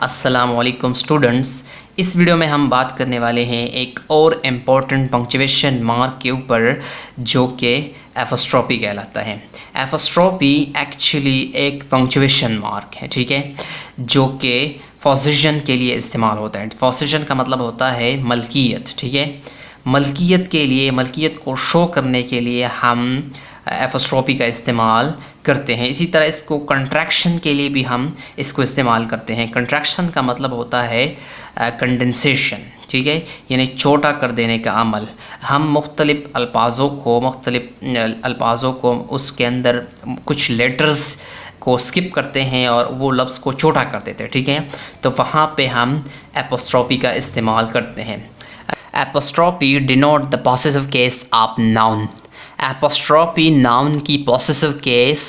अस्सलामुअलैकुम स्टूडेंट्स, इस वीडियो में हम बात करने वाले हैं एक और इम्पॉर्टेंट पंक्चुएशन मार्क के ऊपर जो कि एपोस्ट्रोफी कहलाता है। एपोस्ट्रोफी एक्चुअली एक पंक्चुएशन मार्क है, ठीक है, जो कि पोजीशन के लिए इस्तेमाल होता है। पोजीशन का मतलब होता है मलकियत, ठीक है। मलकियत के लिए, मलकियत को शो करने के लिए हम एपोस्ट्रोफी का इस्तेमाल करते हैं। इसी तरह इसको कंट्रैक्शन के लिए भी हम इसको इस्तेमाल करते हैं। कंट्रैक्शन का मतलब होता है कंडेंसेशन, ठीक है, यानी छोटा कर देने का अमल। हम मुख्तलिफ़ अल्फाजों को उसके अंदर कुछ लेटर्स को स्किप करते हैं और वो लफ्ज़ को छोटा कर देते हैं, ठीक है। तो वहाँ पे हम एपोस्ट्रोफी का इस्तेमाल करते हैं। Apostrophe denote the possessive case of noun. Apostrophe noun की पॉसेसिव केस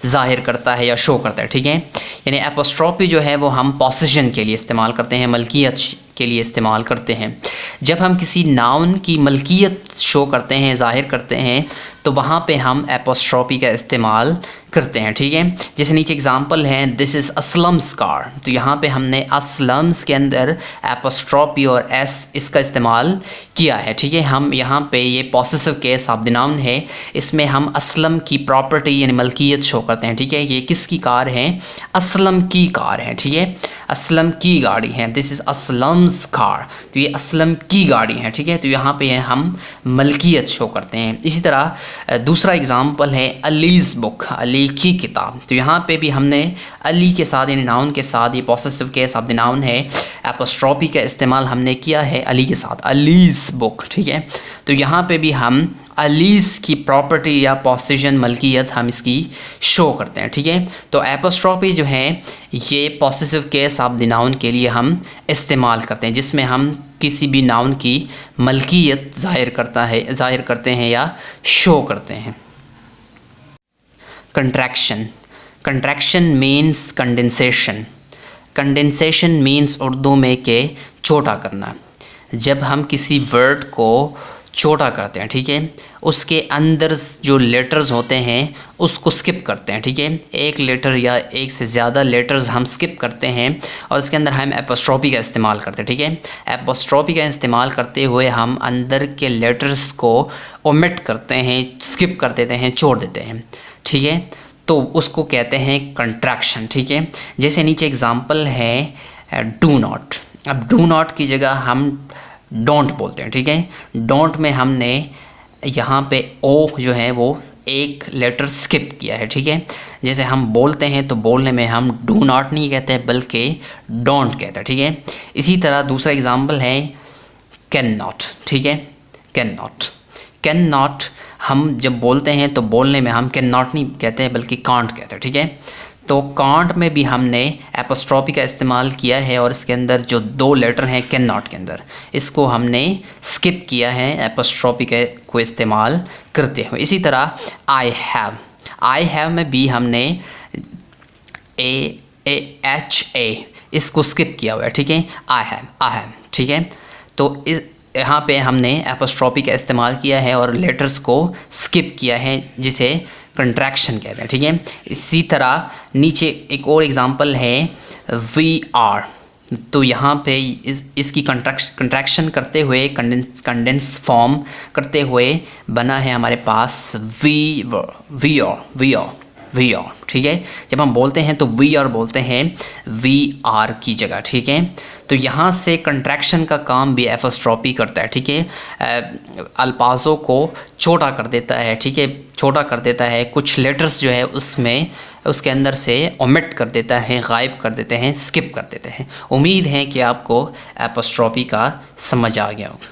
ज़ाहिर करता है या शो करता है, ठीक है। यानी एपोस्ट्रोफी जो है वो हम पोजीशन के लिए इस्तेमाल करते हैं, मलकियत के लिए इस्तेमाल करते हैं। जब हम किसी नाउन की मलकियत शो करते हैं, ज़ाहिर करते हैं, तो वहाँ पे हम एपोस्ट्रोफी का इस्तेमाल करते हैं, ठीक है। जैसे नीचे एग्जांपल है, दिस इज़ असलम्स कार। तो यहाँ पे हमने असलम्स के अंदर एपोस्ट्रोफी और एस इसका इस्तेमाल किया है, ठीक है। हम यहाँ पे ये possessive case of the noun है, इसमें हम असलम की प्रॉपर्टी यानी मलकियत शो करते हैं, ठीक है। ये किसकी कार है? असलम की कार है, ठीक है, असलम की गाड़ी है। दिस इज़ असलम्स कार, तो ये असलम की गाड़ी है, ठीक है। तो यहाँ पे हम मलकियत शो करते हैं। इसी तरह दूसरा एग्जांपल है अलीज़ बुक, अली की किताब। तो यहाँ पे भी हमने अली के साथ यानी नाउन के साथ, ये possessive case of the noun है, एपोस्ट्रोफी का इस्तेमाल हमने किया है अली के साथ, अलीज़ बुक, ठीक है। तो यहाँ पे भी हम अलीज़ की प्रॉपर्टी या पोजीशन मलकियत हम इसकी शो करते हैं, ठीक है। तो एपोस्ट्रोफी जो है ये possessive case of the noun के लिए हम इस्तेमाल करते हैं, जिसमें हम किसी भी नाउन की मलकियत ज़ाहिर करते हैं या शो करते हैं। Contraction, contraction means condensation. Condensation means Urdu में के छोटा करना। जब हम किसी वर्ड को छोटा करते हैं, ठीक है, उसके अंदर जो लेटर्स होते हैं उसको स्किप करते हैं, ठीक है। एक लेटर या एक से ज़्यादा लेटर्स हम स्किप करते हैं और उसके अंदर हम एपोस्ट्रोफी का इस्तेमाल करते हैं, ठीक है। एपोस्ट्रोफी का इस्तेमाल करते हुए हम अंदर के लेटर्स को ओमिट करते हैं, स्किप कर देते हैं, छोड़ देते हैं, ठीक है। तो उसको कहते हैं कंट्रैक्शन, ठीक है। जैसे नीचे एग्जांपल है डू नॉट। अब डू नॉट की जगह हम डोंट बोलते हैं, ठीक है। डोंट में हमने यहाँ पे ओ जो है वो एक लेटर स्किप किया है, ठीक है। जैसे हम बोलते हैं तो बोलने में हम डू नॉट नहीं कहते बल्कि डोंट कहते हैं, ठीक है। इसी तरह दूसरा एग्जांपल है कैन नॉट, ठीक है। कैन नॉट, कैन नॉट हम जब बोलते हैं तो बोलने में हम कैन नॉट नहीं कहते हैं बल्कि कांट कहते हैं, ठीक है। तो कांट में भी हमने एपोस्ट्रोफी का इस्तेमाल किया है और इसके अंदर जो दो लेटर हैं कैन नॉट के अंदर, इसको हमने स्किप किया है एपोस्ट्रोफी को इस्तेमाल करते हुए। इसी तरह आई हैव में भी हमने ए इसको स्किप किया हुआ है, ठीक है। आई हैव, ठीक है। तो यहाँ पे हमने एपोस्ट्रोफी का इस्तेमाल किया है और लेटर्स को स्किप किया है, जिसे कंट्रैक्शन कहते हैं, ठीक है। इसी तरह नीचे एक और एग्जांपल है वी आर। तो यहाँ पे इसकी कंट्रैक्शन करते हुए, कंडेंस फॉर्म करते हुए बना है हमारे पास वी आर, ठीक है। जब हम बोलते हैं तो वी आर बोलते हैं वी आर की जगह, ठीक है। तो यहाँ से कंट्रैक्शन का काम भी एपोस्ट्रोफी करता है, ठीक है। अल्फाजों को छोटा कर देता है, ठीक है, छोटा कर देता है। कुछ लेटर्स जो है उसमें उसके अंदर से ओमिट कर देता है, गायब कर देते हैं, स्किप कर देते हैं। उम्मीद है कि आपको एपोस्ट्रोफी का समझ आ गया होगा।